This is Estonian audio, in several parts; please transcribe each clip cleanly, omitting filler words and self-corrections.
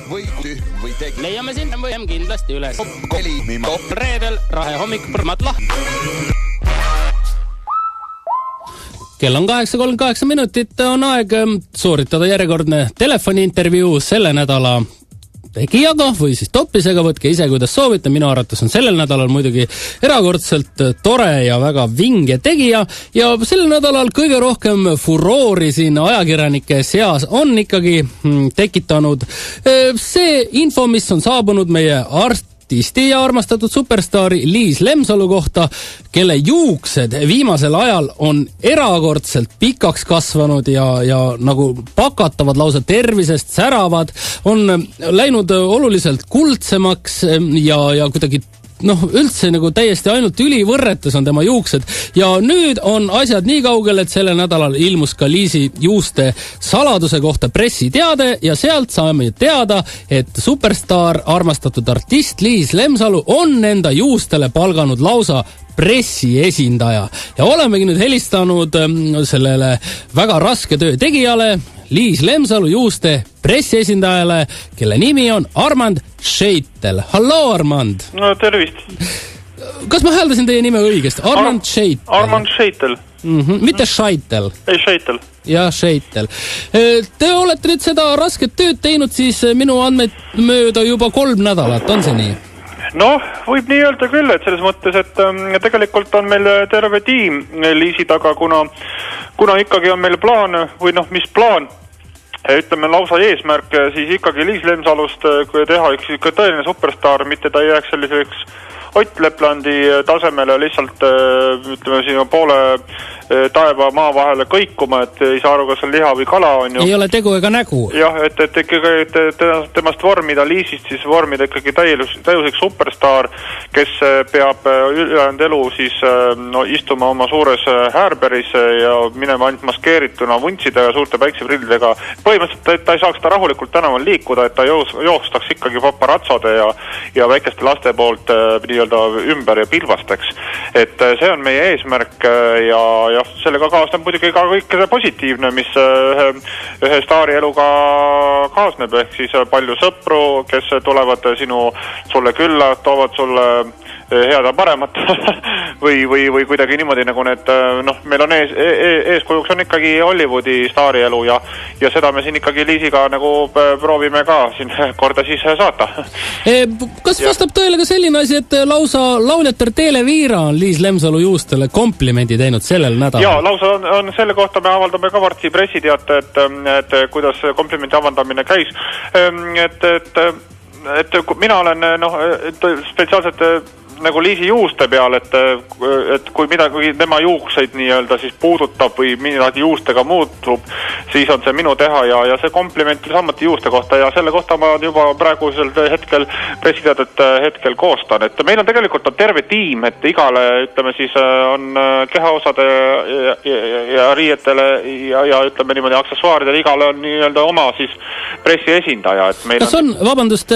või tühm või tegi. Leiame sinna võim kindlasti üles. Reedel rahe hommik põrmatla. Kell on 8:38 minutit, on aeg sooritada järjekordne telefoniintervjuu selle nädala tegijaga või siis toppisega, võtke ise, kuidas soovite. Minu arvates on sellel nädalal muidugi erakordselt tore ja väga vinge tegija ja sellel nädalal kõige rohkem furoori siin ajakirjanike seas on ikkagi tekitanud see info, mis on saabunud meie artisti ja armastatud superstaari Liis Lemsalu kohta, kelle juuksed viimasel ajal on erakordselt pikaks kasvanud ja nagu pakatavad lausa tervisest, säravad, on läinud oluliselt kuldsemaks ja kuidagi üldse nagu täiesti ainult ülivõrretes on tema juuksed ja nüüd on asjad nii kaugel, et sellel nädalal ilmus ka Liisi juuste saladuse kohta pressiteade ja sealt saame teada, et superstaar, armastatud artist Liis Lemsalu on enda juustele palganud lausa pressiesindaja ja olemegi nüüd helistanud sellele väga raske töö tegijale, Liis Lemsalu juuste pressiesindajale, kelle nimi on Armand Scheitel. Halloo, Armand! No tervist! Kas ma hääldasin teie nime õigesti? Armand Scheitel. Armand Scheitel. Mitte Scheitel. Ei, Scheitel. Ja, Scheitel. Te olete nüüd seda rasket tööd teinud siis minu andmeid mööda juba 3 nädalat, on see nii? Noh, võib nii öelda küll, et selles mõttes, et tegelikult on meil terve tiim Liisi taga, kuna ikkagi on meil plaan, või mis plaan, ütleme lausa eesmärk, siis ikkagi Liis Lemsalust teha üks tõeline superstaar, mitte ta ei jääks selliseks Ott Leplandi tasemele lihtsalt, ütleme siin poole taeva maa vahele kõikuma, et ei saa aru, kas on liha või kala on ju. Ei ole tegu ega nägu. Jah, et ikkagi temast vormida Liisist, siis vormida ikkagi täiuseks superstaar, kes peab ülejäänud elu siis istuma oma suures häärberis ja minema ainult maskeerituna vuntsidega, suurte päikseprillidega. Põhimõtteliselt ta ei saaks ta rahulikult tänaval liikuda, et ta joostaks ikkagi paparatsode ja väikeste laste poolt nii-öelda ümber ja pilvasteks. Et see on meie eesmärk ja sellega kaasneb muidugi ka kõik see positiivne, mis ühe staari eluga kaasneb, ehk siis palju sõpru, kes tulevad sulle külla, toovad sulle head ja paremat või kuidagi niimoodi nagu need, meil on eeskujuks on ikkagi Hollywoodi staari elu ja seda me siin ikkagi Liisiga nagu proovime ka siin korda siis saata. Kas vastab tõele ka selline asi, et lausa lauljatar Teele Viira on Liis Lemsalu juustele komplimendi teinud sellel nädalal? Jaa, lausa on selle kohta me avaldame ka varsti pressiteate, et kuidas komplimendi avaldamine käis. Et mina olen spetsiaalselt nagu Liisi juuste peal, et kui midagi tema juukseid nii-öelda siis puudutab või midagi juustega muutub, siis on see minu teha ja see kompliment samuti juuste kohta ja selle kohta ma juba praegusel hetkel pressiteadet hetkel koostan, et meil on tegelikult terve tiim, et igale, ütleme siis on kehaosade ja riietele ja ütleme niimoodi aksessuaaridele, igale on nii-öelda oma siis pressiesindaja, et meil kas on, vabandust,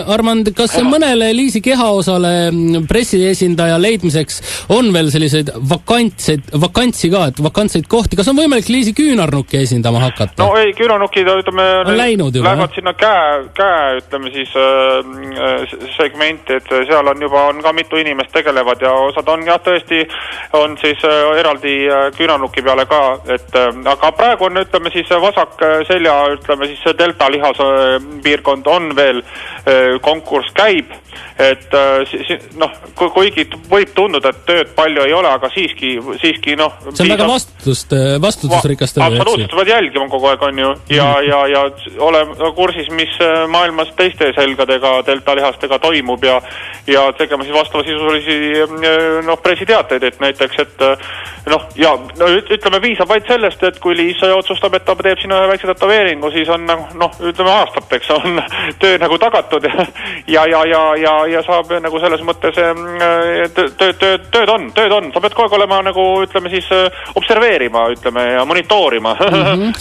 Armand, kas mõnele Liisi kehaosale pressiesindaja leidmiseks on veel selliseid vakantsi ka, et vakantseid kohti, kas on võimalik Liisi küünarnukki esindama hakata? No ei, küünarnukid, ütleme, lähevad sinna käe, ütleme siis segmenti, et seal on ka mitu inimest tegelevad ja osad on tõesti on siis eraldi küünarnuki peale ka, et aga praegu on, ütleme siis vasak selja, ütleme siis delta lihas piirkond on veel konkurss käib, et kuigi võib tunduda, et tööd palju ei ole, aga siiski see on väga vastutusrikas töö. Absoluutselt, vaid jälgima kogu aeg on ju ja ole kursis, mis maailmas teiste selgadega, deltalihastega toimub ja tegema siis vastavasisulisi pressiteateid, et näiteks, et ütleme viisab vaid sellest, et kui Liis otsustab, et ta teeb sinna väikse tätoveeringu, siis on ütleme aastateks on töö nagu tagatud tehtud ja saab nagu selles mõttes tööd on. Sa pead kogu aeg olema nagu, ütleme siis, observeerima, ütleme, ja monitoorima.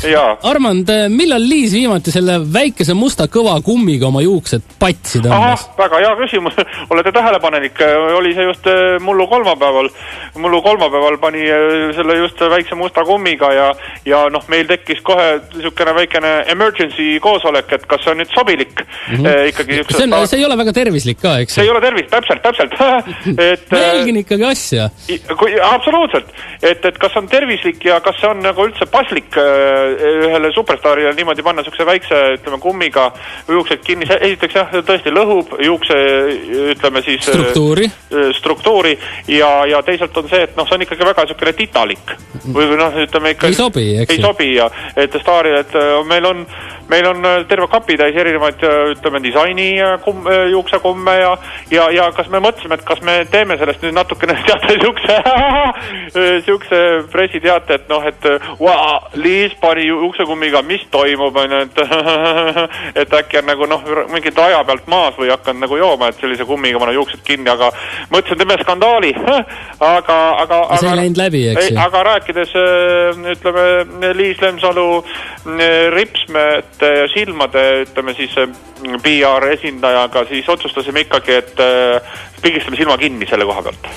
Ja. Armand, millal Liis viimati selle väikese musta kõva kummiga oma juuksed patsi tõmbas? Väga hea küsimus. Olete tähelepanelik. Oli see just mullu kolmapäeval. Mullu kolmapäeval pani selle just väikse musta kummiga ja noh, meil tekkis kohe niisugune väikene emergency koosolek, et kas see on nüüd sobilik. Ikkagi see ei ole väga tervislik ka, eks? See ei ole tervis, täpselt. Ma jälgin ikkagi asja. Absoluutselt. Et kas on tervislik ja kas see on nagu üldse paslik ühele superstaarile niimoodi panna niisuguse väikse, ütleme, kummiga juuksed kinni. Esiteks jah, tõesti lõhub juukse, ütleme siis struktuuri ja teisalt on see, et noh, see on ikkagi väga niisugune titalik. Või noh, ütleme ikka ei sobi ja et staarile, et meil on terve kapitäis erinevaid, ütleme, disaini juuksekumme ja kas me mõtlesime, et kas me teeme sellest nüüd natukene teate siukse pressiteate, et noh, et Liis pani juuksekummiga, mis toimub, et äkki on nagu noh, mingit aja pealt maas või hakkan nagu jooma, et sellise kummiga ma juuksed kinni, aga mõtlesin, teeme skandaali, aga see ei läinud läbi, eks ju? Aga rääkides, ütleme, Liis Lemsalu ripsmete ja silmade, ütleme siis PR esindajaga, siis otsustasime ikkagi, et pigistame silma kinni selle koha pealt.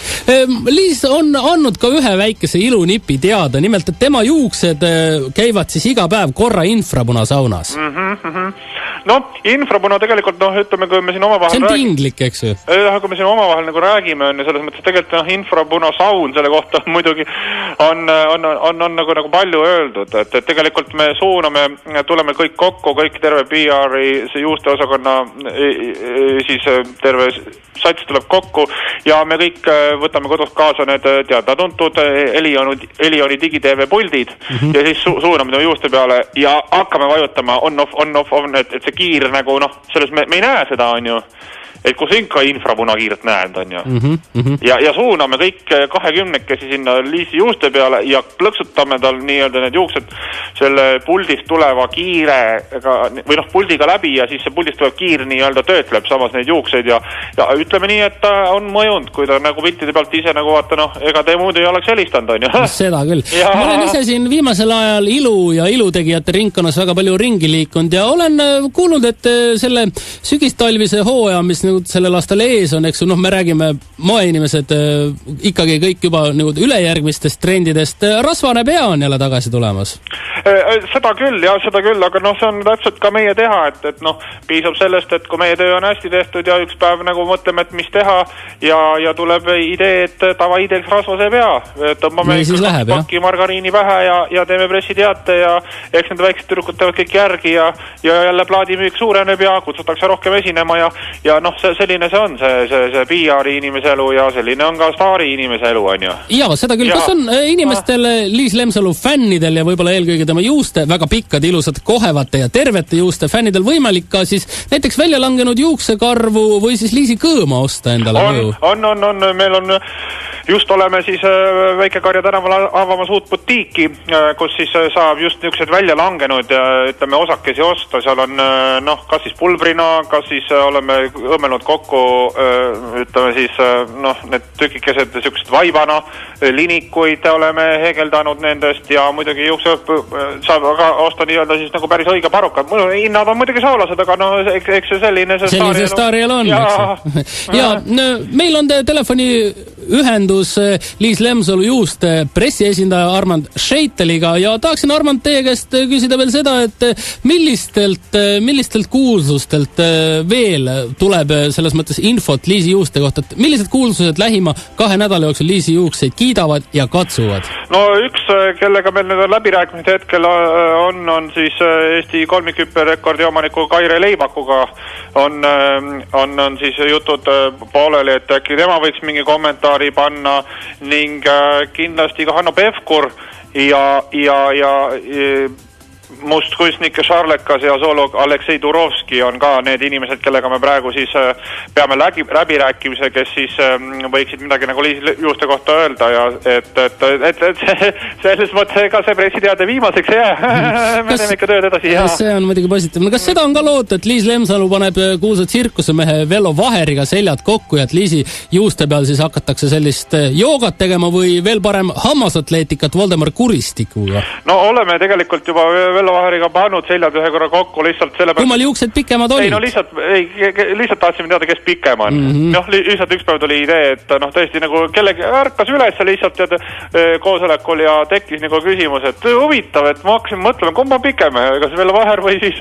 Liis on andnud ka ühe väikese ilunipi teada, nimelt, et tema juuksed käivad siis iga päev korra infrapunasaunas. No, infrapuna tegelikult, noh, ütleme, kui me siin omavahel see on tinglik, eks ju? Kui me siin omavahel nagu räägime, on ja selles mõttes tegelikult infrapunasaun selle kohta muidugi on nagu palju öeldud, et tegelikult me tuleme kõik kokku, kõik terve PR-i see juusteosakonna siis terve sats tuleb kokku ja me kõik võtame kodust kaasa need teada-tuntud Elioni digitv puldid ja siis suuname tema juuste peale ja hakkame vajutama on-off, et see kiir nagu noh, selles me ei näe seda, on ju. Et kus ikka infrapunakiirt näed, on ju. Ja suuname kõik 20-kesi sinna Liisi juuste peale ja plõksutame tal nii-öelda need juuksed selle puldist tuleva kiirega või noh, puldiga läbi ja siis see puldist tulev kiir nii-öelda töötleb samas neid juukseid ja ütleme nii, et ta on mõjunud, kui ta nagu piltide pealt ise nagu vaata, noh, ega te muud ei oleks helistanud, on ju. Seda küll. Ma olen ise siin viimasel ajal ilu ja ilutegijate ringkonnas väga palju ringi liikunud ja olen kuulnud, et selle sügistalvise hooaja, mis sellel aastal ees on, eks ju, noh, me räägime maainimesed ikkagi kõik juba ülejärgmistest trendidest. Rasvane pea on jälle tagasi tulemas. Seda küll, aga noh, see on täpselt ka meie teha, et noh, piisab sellest, et kui meie töö on hästi tehtud ja üks päev nagu mõtleme, et mis teha ja tuleb idee, et tavaideeks rasvase pea. Tõmbame pakki margariini pähe ja teeme pressiteate ja eks nende väiksed tüdrukud teevad kõik järgi ja jälle plaadimüük suureneb ja kutsutakse rohkem esinema ja noh, selline see on, see PR-i inimese elu ja selline on ka staari inimese elu, on ju. Jaa, seda küll. Kas on inimestel, Liis Lemsalu fännidel ja võib-olla eelkõige tema juuste, väga pikkade, ilusad, kohevate ja tervete juuste fännidel võimalik ka siis näiteks välja langenud juuksekarvu või siis Liisi kõõma osta endale? On. Meil on just oleme siis Väike-Karja tänaval avamas uut butiiki, kus siis saab just niisugused välja langenud ja ütleme osakesi osta. Seal on noh, kas siis pulbrina, kas siis oleme õmmelnud kokku, ütleme siis, noh, need tükikesed niisugused vaibana, linikuid oleme heegeldanud nendest ja muidugi juukse saab aga osta nii-öelda siis nagu päris õige paruka. Hinnad on muidugi soolased, aga no eks see selline staariel on, eks. Ja meil on telefoniühendus Liis Lemsalu juuste pressiesindaja Armand Scheiteliga ja tahaksin Armand teie käest küsida veel seda, et millistelt kuulsustelt veel tuleb selles mõttes infot Liisi juuste kohta, et millised kuulsused lähima 2 nädala jooksul Liisi juukseid kiidavad ja katsuvad? No üks, kellega meil nüüd on läbirääkimised hetkel on siis Eesti kolmikhüpperekordi omaniku Kaire Leibakuga on siis jutud pooleli, et äkki tema võiks mingi kommentaari panna ning kindlasti ka Hanno Pevkur ja mustkunstnik Šarlekas ja zooloog Aleksei Turovski on ka need inimesed, kellega me praegu siis peame läbirääkimise, kes siis võiksid midagi nagu Liis Juuste kohta öelda ja et selles mõttes ega see pressiteade viimaseks jää. Me teeme ikka tööd edasi. See on muidugi positiivne. Kas seda on ka loota, et Liis Lemsalu paneb kuulsa tsirkusemehe Vello Vaheriga seljad kokku ja et Liisi Juuste peal siis hakatakse sellist joogat tegema või veel parem hammasatleetikat Voldemar Kuristikuga? No oleme tegelikult juba Vello Vaheriga pannud seljad ühe korra kokku lihtsalt sellepärast... Kummal juuksed pikemad olid? Ei, no lihtsalt tahtsime teada, kes pikem on. Lihtsalt üks päev tuli idee, et tõesti nagu kellegi ärkas üles lihtsalt koosolekul ja tekkis nagu küsimus, et huvitav, et ma hakkasin mõtlema, kumma pikem, kas Vello Vaher või siis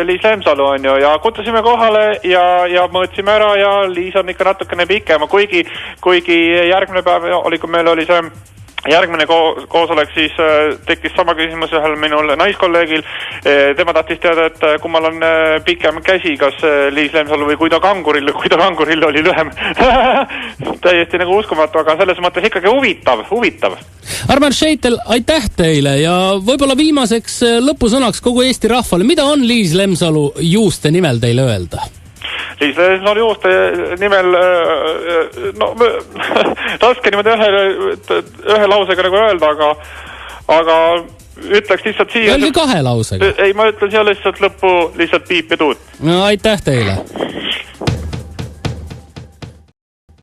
Liis Lemsalu on ju ja kutsusime kohale ja mõõtsime ära ja Liis on ikka natukene pikem, kuigi järgmine päev oli, kui meil oli see järgmine koosolek, siis tekkis sama küsimus ühel minul naiskolleegil. Tema tahtis teada, et kummal on pikem käsi, kas Liis Lemsalu või kui ta kanguril oli lühem. Täiesti nagu uskumatu, aga selles mõttes ikkagi huvitav. Armand Scheitel, aitäh teile ja võib-olla viimaseks lõpusõnaks kogu Eesti rahvale. Mida on Liis Lemsalu Juuste nimel teile öelda? Liis Lemsalu Juuste nimel raske niimoodi ühe lausega nagu öelda, aga ütleks lihtsalt siia... Öelge 2 lausega. Ei, ma ütlen siia lihtsalt lõppu lihtsalt piip ja tuut. No aitäh teile!